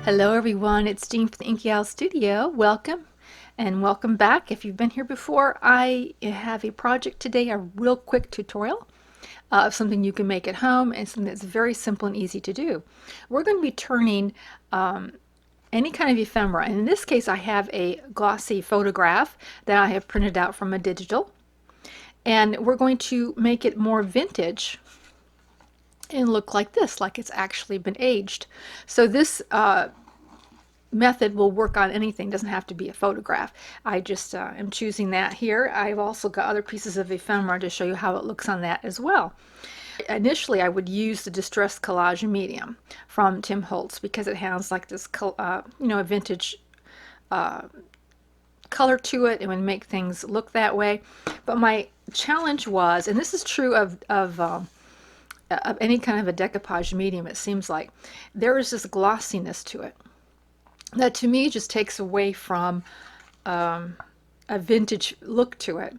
Hello everyone, it's Jean from the Inky Studio. Welcome and welcome back. If you've been here before, I have a project today, a real quick tutorial of something you can make at home and something that's very simple and easy to do. We're going to be turning any kind of ephemera, and in this case I have a glossy photograph that I have printed out from a digital, and we're going to make it more vintage and look like this, like it's actually been aged. So this method will work on anything, doesn't have to be a photograph. I just am choosing that here. I've also got other pieces of ephemera to show you how it looks on that as well. Initially I would use the Distress Collage medium from Tim Holtz because it has like this a vintage color to it and would make things look that way. But my challenge was, and this is true of any kind of a decoupage medium, it seems like there is this glossiness to it that to me just takes away from a vintage look to it.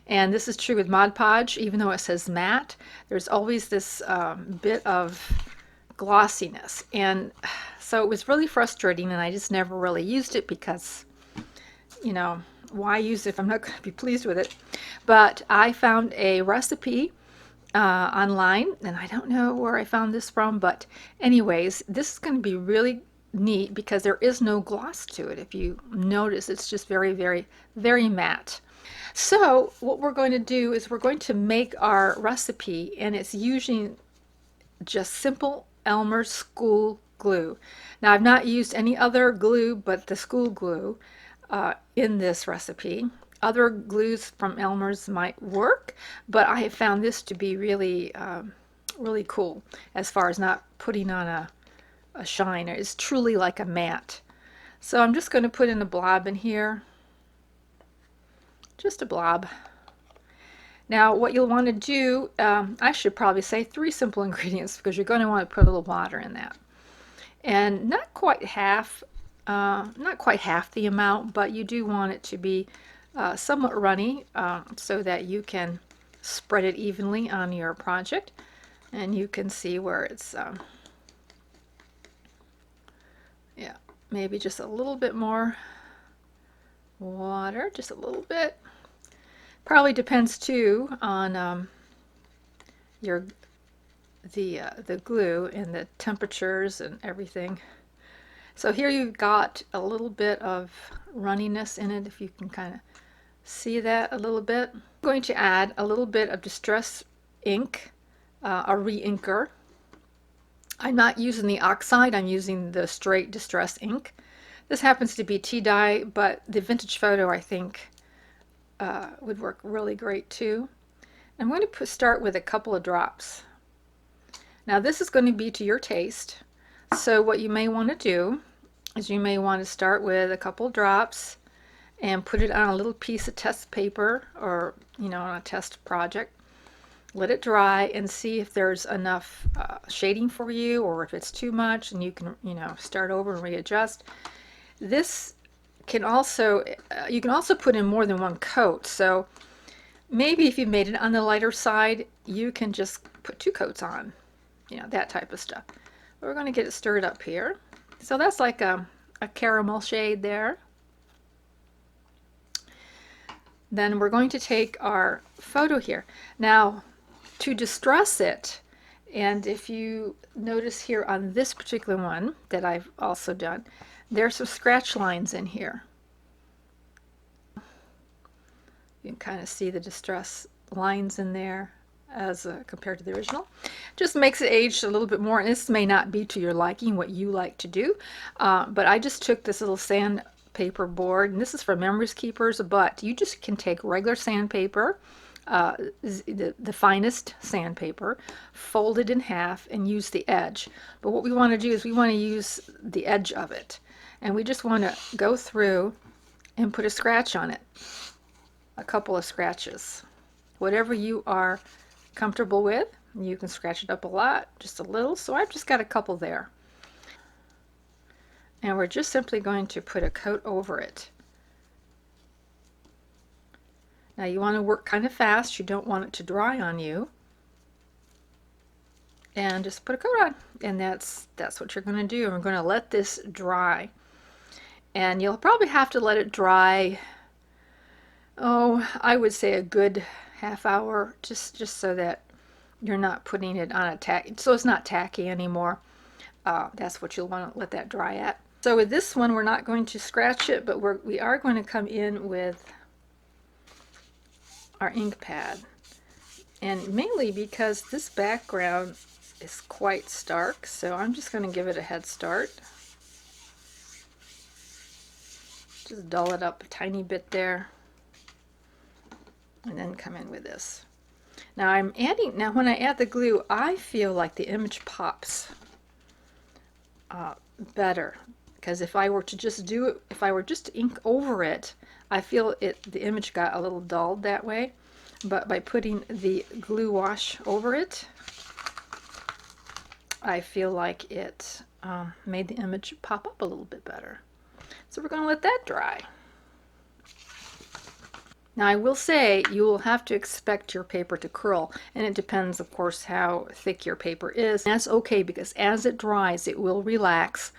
And this is true with Mod Podge. Even though it says matte, there's always this bit of glossiness, and so it was really frustrating, and I just never really used it because, you know, why use it if I'm not going to be pleased with it? But I found a recipe online, and I don't know where I found this from, but anyways, this is going to be really neat because there is no gloss to it. If you notice, it's just very, very, very matte. So what we're going to do is we're going to make our recipe, and it's using just simple Elmer's school glue. Now I've not used any other glue but the school glue in this recipe. Other glues from Elmer's might work, but I have found this to be really really cool as far as not putting on a shine. It's truly like a matte. So I'm just going to put in a blob in here, just a blob. Now what you'll want to do, I should probably say 3 simple ingredients because you're going to want to put a little water in that, and not quite half the amount, but you do want it to be somewhat runny so that you can spread it evenly on your project, and you can see where it's yeah, maybe just a little bit more water, just a little bit. Probably depends too on the glue and the temperatures and everything. So here you've got a little bit of runniness in it, if you can kind of see that a little bit. I'm going to add a little bit of Distress ink, a re-inker. I'm not using the oxide, I'm using the straight Distress ink. This happens to be tea dye, but the vintage photo I think would work really great too. I'm going to start with a couple of drops. Now this is going to be to your taste, so what you may want to do is you may want to start with a couple of drops and put it on a little piece of test paper, or on a test project. Let it dry and see if there's enough shading for you, or if it's too much, and you can start over and readjust. This can also you can also put in more than one coat, so maybe if you made it on the lighter side, you can just put 2 coats on, that type of stuff. We're going to get it stirred up here. So that's like a caramel shade there. Then we're going to take our photo here. Now to distress it, and if you notice here on this particular one that I've also done, there's some scratch lines in here. You can kind of see the distress lines in there as compared to the original. Just makes it aged a little bit more, and this may not be to your liking, what you like to do, but I just took this little sandpaper board, and this is for Memories Keepers, but you just can take regular sandpaper, the finest sandpaper, fold it in half and use the edge. But what we want to do is we want to use the edge of it, and we just want to go through and put a scratch on it, a couple of scratches, whatever you are comfortable with. You can scratch it up a lot, just a little, so I've just got a couple there, and we're just simply going to put a coat over it. Now you want to work kind of fast, you don't want it to dry on you, and just put a coat on. And that's what you're going to do. And we're going to let this dry. And you'll probably have to let it dry, oh, I would say a good half hour, just so that you're not putting it on a tack, so it's not tacky anymore. That's what you'll want to let that dry at. So with this one, we're not going to scratch it, but we are going to come in with our ink pad. And mainly because this background is quite stark, so I'm just going to give it a head start. Just dull it up a tiny bit there. And then come in with this. Now when I add the glue, I feel like the image pops better, because if I were to just do it, if I were just to ink over it, I feel the image got a little dulled that way. But by putting the glue wash over it, I feel like it made the image pop up a little bit better. So we're going to let that dry. Now I will say you will have to expect your paper to curl, and it depends of course how thick your paper is. That's okay, because as it dries it will relax,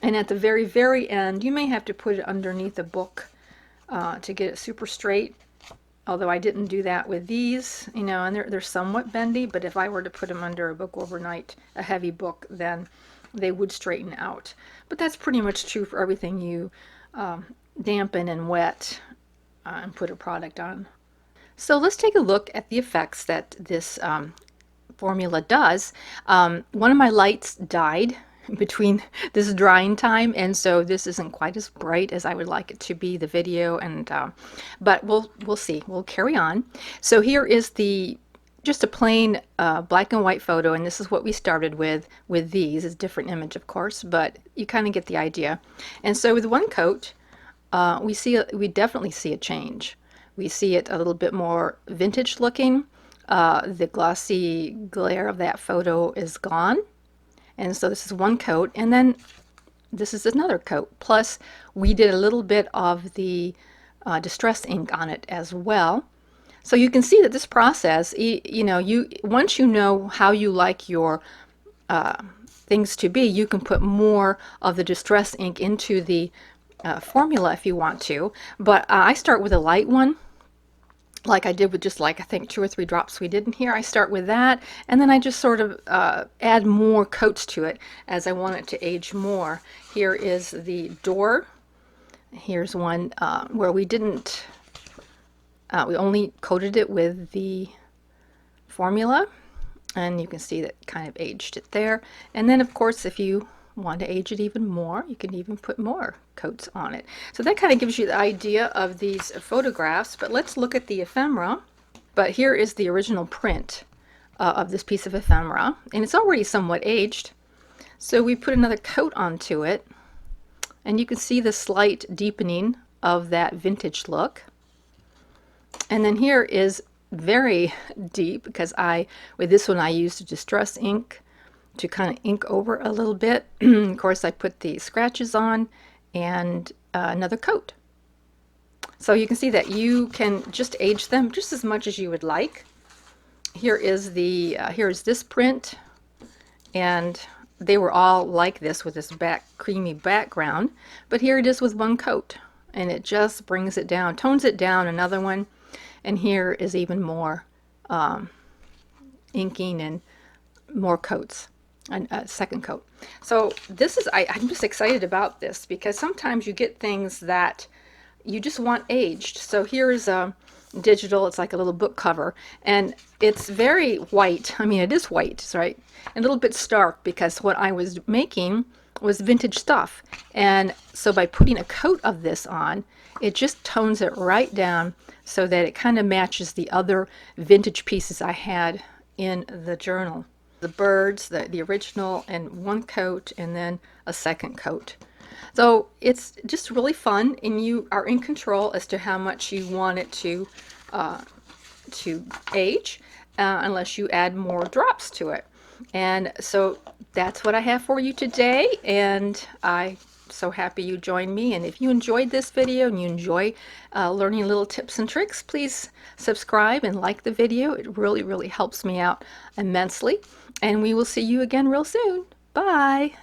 and at the very end you may have to put it underneath a book to get it super straight. Although I didn't do that with these, you know, and they're somewhat bendy, but if I were to put them under a book overnight, a heavy book, then they would straighten out. But that's pretty much true for everything you dampen and wet and put a product on. So let's take a look at the effects that this formula does. One of my lights died between this drying time, and so this isn't quite as bright as I would like it to be, the video, and but we'll see. We'll carry on. So here is just a plain black and white photo, and this is what we started with these. It's a different image, of course, but you kind of get the idea. And so with one coat, we definitely see a change. We see it a little bit more vintage looking. The glossy glare of that photo is gone. And so this is one coat, and then this is another coat. Plus, we did a little bit of the distress ink on it as well. So you can see that this process, once you know how you like your things to be, you can put more of the distress ink into the formula if you want to. But I start with a light one, like I did with just I think 2 or 3 drops we did in here. I start with that, and then I just sort of add more coats to it as I want it to age more. Here is the door. Here's one where we didn't, we only coated it with the formula, and you can see that kind of aged it there. And then of course if you want to age it even more, you can even put more coats on it. So that kind of gives you the idea of these photographs. But let's look at the ephemera. But here is the original print of this piece of ephemera, and it's already somewhat aged. So we put another coat onto it, and you can see the slight deepening of that vintage look. And then here is very deep, because with this one I used distress ink to kind of ink over a little bit. Of course, I put the scratches on and another coat. So you can see that you can just age them just as much as you would like. Here is here's this print, and they were all like this with this creamy background. But here it is with one coat, and it just brings it down, tones it down. Another one, and here is even more inking and more coats. A second coat. So this is, I'm just excited about this, because sometimes you get things that you just want aged. So here's a digital, it's like a little book cover, and it's very white. I mean, it is white, right? A little bit stark, because what I was making was vintage stuff. And so by putting a coat of this on, it just tones it right down so that it kind of matches the other vintage pieces I had in the journal. The birds, the original, and one coat, and then a second coat. So it's just really fun, and you are in control as to how much you want it to age, unless you add more drops to it. And so that's what I have for you today, and I so happy you joined me. And if you enjoyed this video and you enjoy learning little tips and tricks, please subscribe and like the video. It really, really helps me out immensely. And we will see you again real soon. Bye.